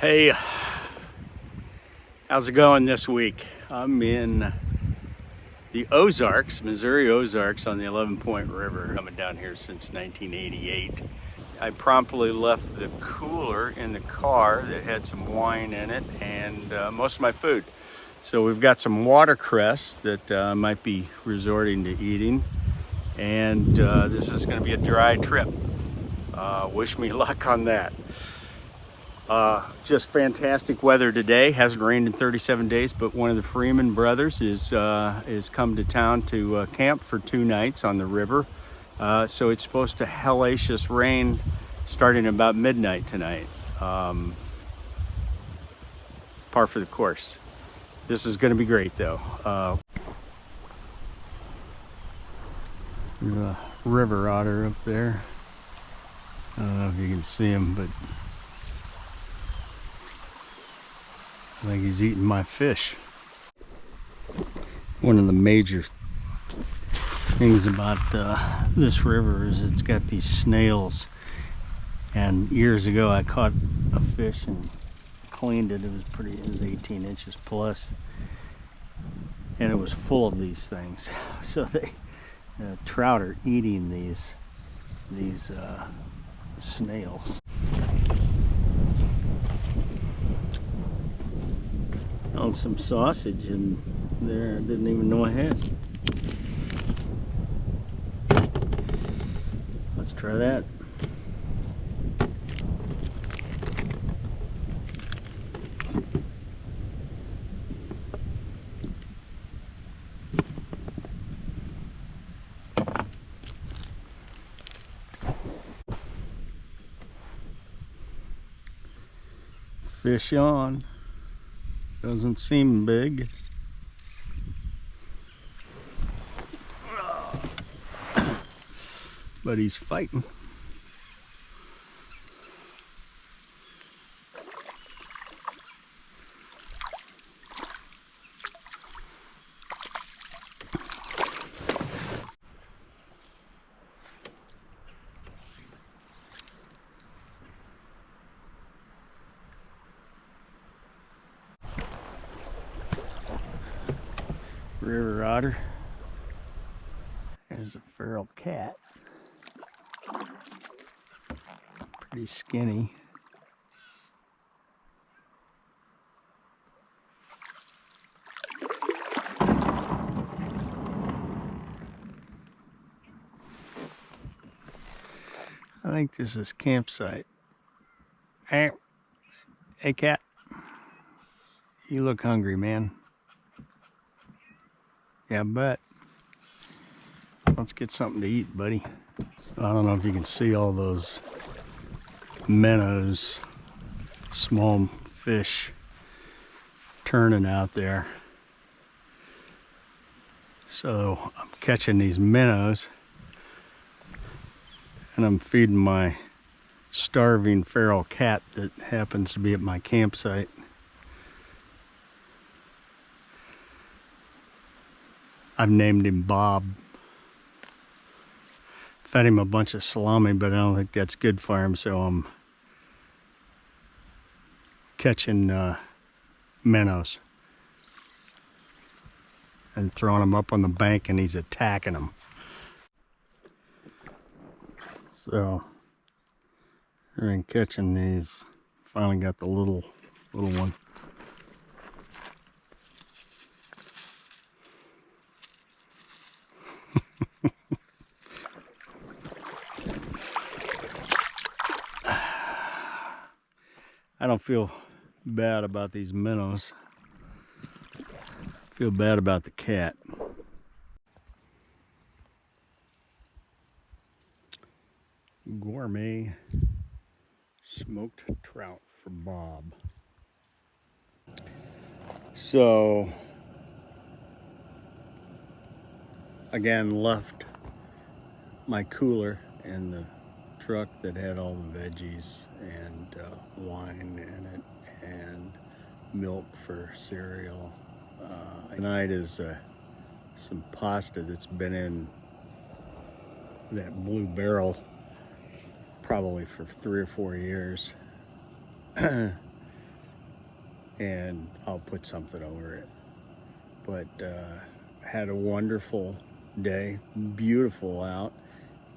Hey, how's it going this week? I'm in the Ozarks, Missouri Ozarks on the 11 Point River. Coming down here since 1988. I promptly left the cooler in the car that had some wine in it and most of my food. So we've got some watercress that I might be resorting to eating. And this is going to be a dry trip. Wish me luck on that. Just fantastic weather today. Hasn't rained in 37 days, but one of the Freeman brothers is come to town to camp for 2 nights on the river. So it's supposed to hellacious rain starting about midnight tonight. Par for the course. This is going to be great, though. There's a river otter up there. I don't know if you can see him, but I think he's eating my fish. One of the major things about this river is it's got these snails. And years ago I caught a fish and cleaned it. It was 18 inches plus. And it was full of these things. So trout are eating these snails. Found some sausage in there I didn't even know I had. Let's try that. Fish on. Doesn't seem big. But he's fighting. River otter. There's a feral cat. Pretty skinny. I think this is campsite. Hey cat. You look hungry, man. Yeah, but let's get something to eat, buddy. So I don't know if you can see all those minnows, small fish turning out there. So I'm catching these minnows and I'm feeding my starving feral cat that happens to be at my campsite. I've named him Bob. Fed him a bunch of salami, but I don't think that's good for him, so I'm catching minnows and throwing them up on the bank, and he's attacking them. So I've been catching these. Finally got the little one. I don't feel bad about these minnows. I feel bad about the cat. Gourmet smoked trout for Bob. So, again, left my cooler in the truck that had all the veggies and wine in it and milk for cereal. Tonight is some pasta that's been in that blue barrel probably for 3 or 4 years. and I'll put something over it. But had a wonderful day, beautiful out.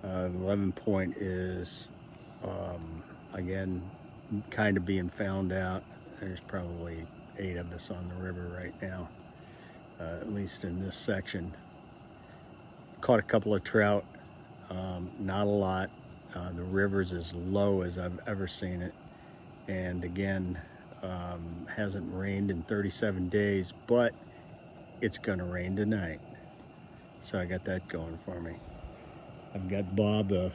The 11 point is, again, kind of being found out. There's probably 8 of us on the river right now, at least in this section. Caught a couple of trout, not a lot. The river's as low as I've ever seen it. And again, hasn't rained in 37 days, but it's gonna rain tonight. So I got that going for me. I've got Bob a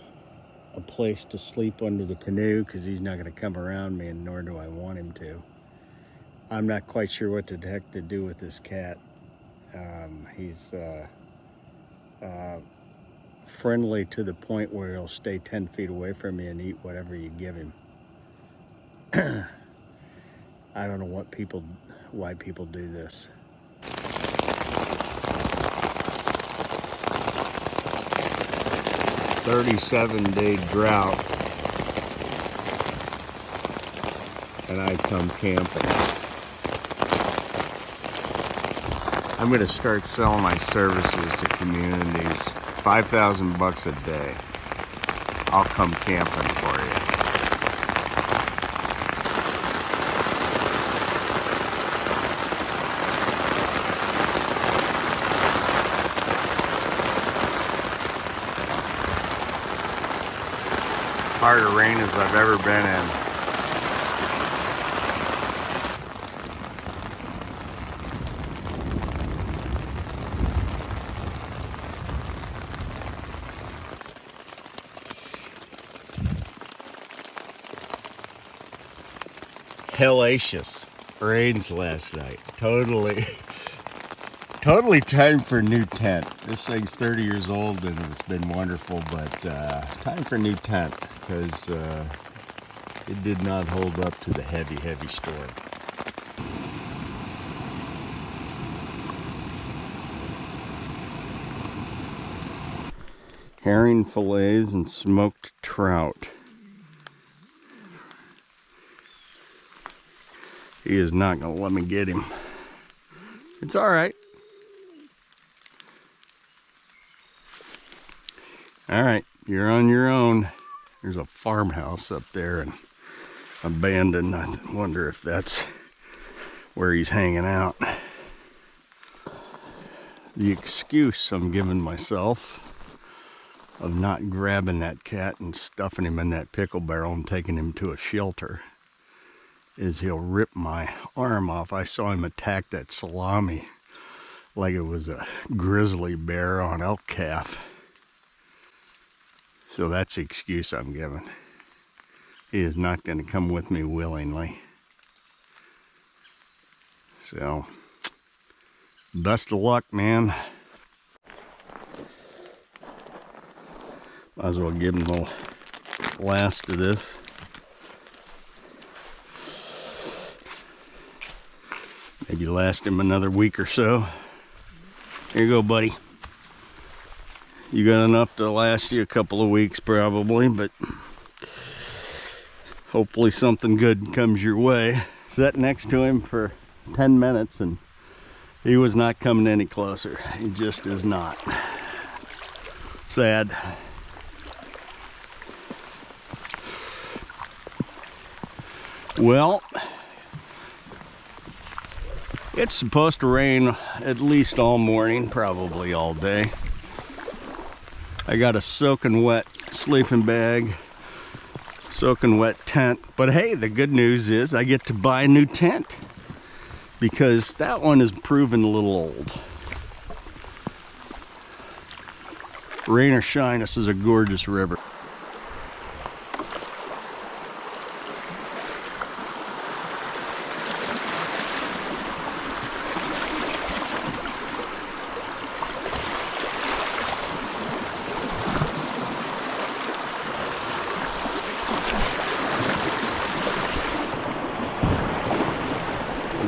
place to sleep under the canoe because he's not gonna come around me, and nor do I want him to. I'm not quite sure what the heck to do with this cat. He's friendly to the point where he'll stay 10 feet away from you and eat whatever you give him. I don't know why people do this. "37-day drought, and I come camping." I'm gonna start selling my services to communities. $5,000 a day. I'll come camping for you. Harder rain as I've ever been in. Hellacious rains last night. Totally time for a new tent. This thing's 30 years old and it's been wonderful, but time for a new tent because it did not hold up to the heavy storm. Herring fillets and smoked trout. He is not going to let me get him. It's all right. All right, you're on your own. There's a farmhouse up there and abandoned. I wonder if that's where he's hanging out. The excuse I'm giving myself of not grabbing that cat and stuffing him in that pickle barrel and taking him to a shelter is he'll rip my arm off. I saw him attack that salami like it was a grizzly bear on elk calf. So that's the excuse I'm giving. He is not going to come with me willingly. So, best of luck, man. Might as well give him the last of this. Maybe last him another week or so. Here you go, buddy. You got enough to last you a couple of weeks probably, but hopefully something good comes your way. Sat next to him for 10 minutes and he was not coming any closer. He just is not. Sad. Well, it's supposed to rain at least all morning, probably all day. I got a soaking wet sleeping bag, soaking wet tent. But hey, the good news is I get to buy a new tent because that one is proven a little old. Rain or shine, this is a gorgeous river.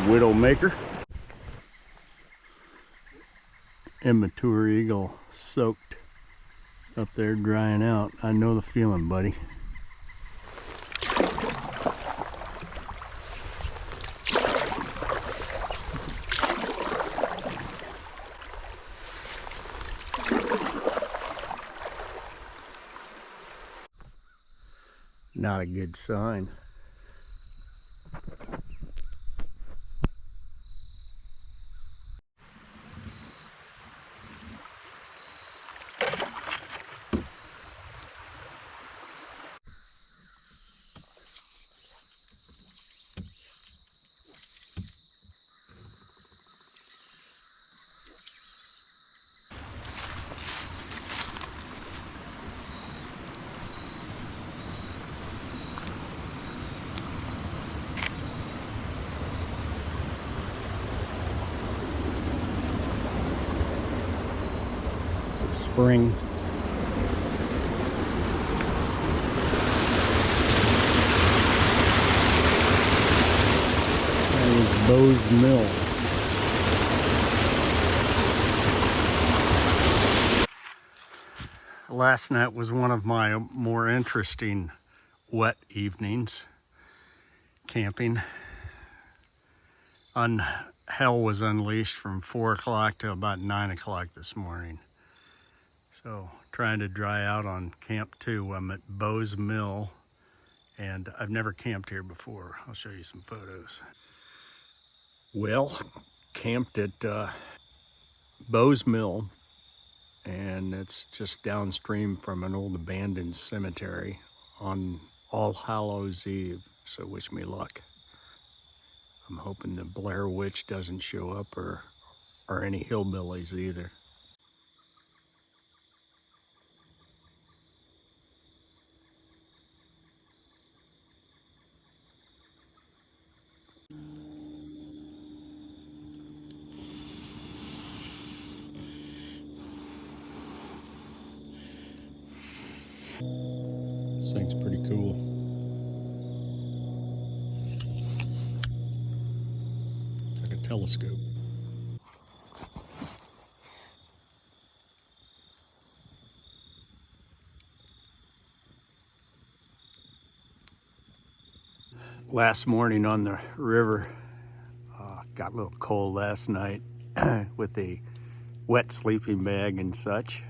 Widowmaker. Immature eagle soaked up there drying out. I know the feeling, buddy. Not a good sign. Spring. That is Bowes Mill. Last night was one of my more interesting wet evenings camping. Hell was unleashed from 4 o'clock to about 9 o'clock this morning. So trying to dry out on Camp 2. I'm at Bowes Mill, and I've never camped here before. I'll show you some photos. Well, camped at Bowes Mill, and it's just downstream from an old abandoned cemetery on All Hallows Eve, so wish me luck. I'm hoping the Blair Witch doesn't show up, or any hillbillies either. This thing's pretty cool. It's like a telescope. Last morning on the river, got a little cold last night with a wet sleeping bag and such.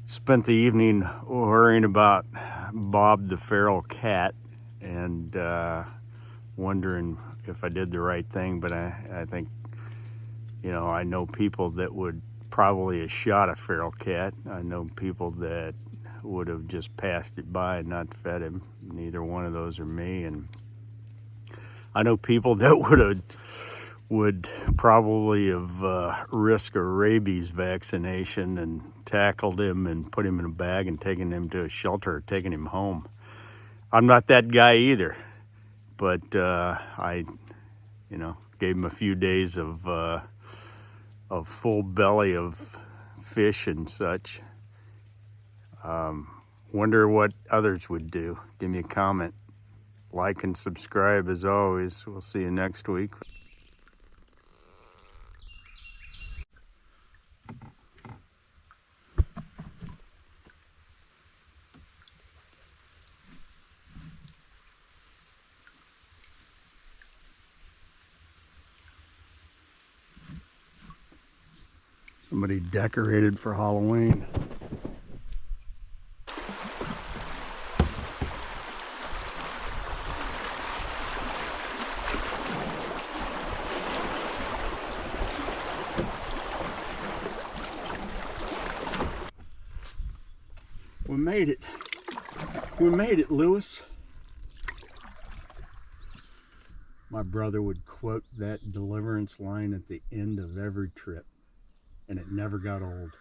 Spent the evening worrying about Bob the feral cat and wondering if I did the right thing, but I think, you know, I know people that would probably have shot a feral cat. I know people that would have just passed it by and not fed him. Neither one of those are me. And I know people that would probably have risked a rabies vaccination and tackled him and put him in a bag and taken him to a shelter or taken him home. I'm not that guy either, but I, you know, gave him a few days of full belly of fish and such. Wonder what others would do. Give me a comment. Like and subscribe as always. We'll see you next week. Somebody decorated for Halloween. We made it. We made it, Lewis. My brother would quote that deliverance line at the end of every trip, and it never got old.